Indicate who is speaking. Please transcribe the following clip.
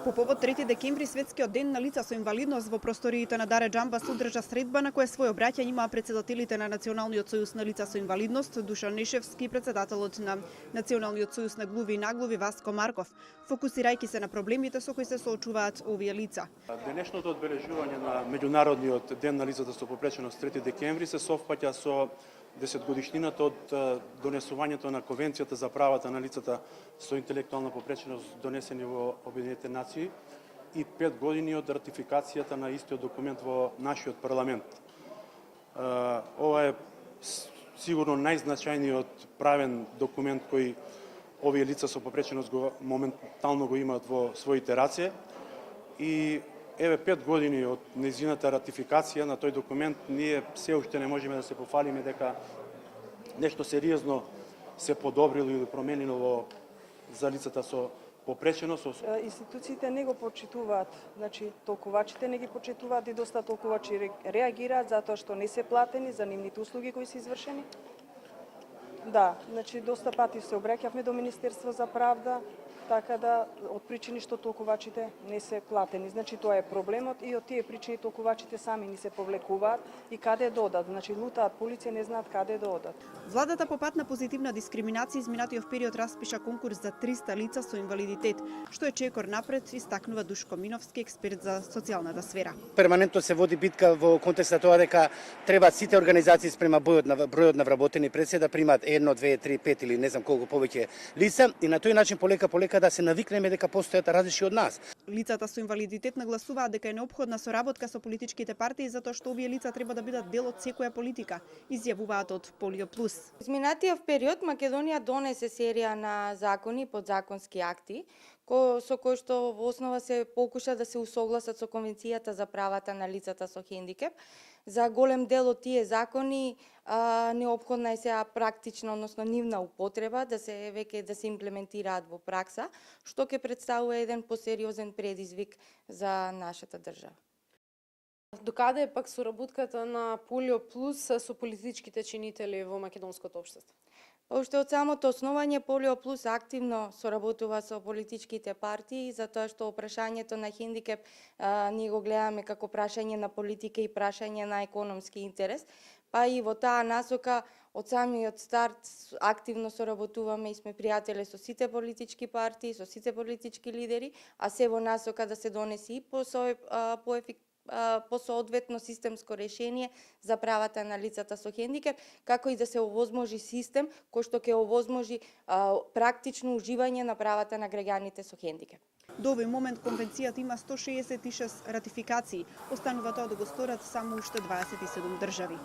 Speaker 1: По повод 3 декември, светскиот ден на лица со инвалидност, во просториите на Даре Џамба се одржа средба на која своје обраќање имаа претседателите на Националниот сојуз на лица со инвалидност Душан Нешевски и претседателот на Националниот сојуз на глуви и наглуви Васко Марков, фокусирајќи се на проблемите со кои се соочуваат овие лица.
Speaker 2: Денешното одбележување на Меѓународниот ден на лицата со попреченост 3 декември се совпаќа со 10-годишнината од донесувањето на Конвенцијата за правата на лицата со интелектуална попреченост донесени во Обединетите нации и 5 години од ратификацијата на истиот документ во нашиот парламент. Ова е сигурно најзначајниот правен документ кој овие лица со попреченост моментално го имаат во своите раце и еве 5 години од нејзината ратификација на тој документ, ние се уште не можеме да се пофалиме дека нешто сериозно се подобрило или променило за лицата со попреченост.
Speaker 3: Институциите не го почитуваат, значи толкувачите не ги почитуваат и доста толкувачи реагираат затоа што не се платени за нивните услуги кои се извршени. Да, значи доста пати се обраќавме до Министерство за правда, така да од причини што толкувачите не се платени. Значи тоа е проблемот и од тие причини толкувачите сами ни се повлекуваат и каде да одат. Значи лутаат полиција, не знаат каде да одат.
Speaker 1: Владата по пат на позитивна дискриминација изминатиот период распиша конкурс за 300 лица со инвалидитет, што е чекор напред, истакнува Душко Миновски, експерт за социјалната сфера.
Speaker 4: Перманентно се води битка во контекст на тоа дека треба сите организации спрема бројот на вработени пред да примат 1, 2, 3, 5 или не знам колку повеќе лица и на тој начин полека да се навикнеме дека постојат различни од нас.
Speaker 1: Лицата со инвалидитет нагласуваат дека е неопходна соработка со политичките партии затоа што овие лица треба да бидат дел од секоја политика, изјавуваат од Полио Плюс.
Speaker 5: Изминатиот период Македонија донесе серија на закони и подзаконски акти со кои што во основа се покуша да се усогласат со Конвенцијата за правата на лицата со хендикеп. За голем дел од тие закони неопходна е сега практична, односно нивна употреба, да се имплементираат во пракса, што ќе представува еден посериозен предизвик за нашата држава.
Speaker 6: Докаде е пак соработката на Полио Плюс со политичките чинители во македонското општество?
Speaker 5: Уште од самото основање Полио Плюс активно соработува со политичките партии, затоа што прашањето на хендикеп ние го гледаме како прашање на политика и прашање на економски интерес, па и во таа насока од самиот старт активно соработуваме и сме пријатели со сите политички партии, со сите политички лидери, а се во насока да се донеси и по соодветно системско решение за правата на лицата со хендикеп, како и да се овозможи систем кој што ќе овозможи практично уживање на правата на граѓаните со хендикеп.
Speaker 1: До овој момент конвенцијата има 166 ратификации, останува тоа да го сторат само уште 27 држави.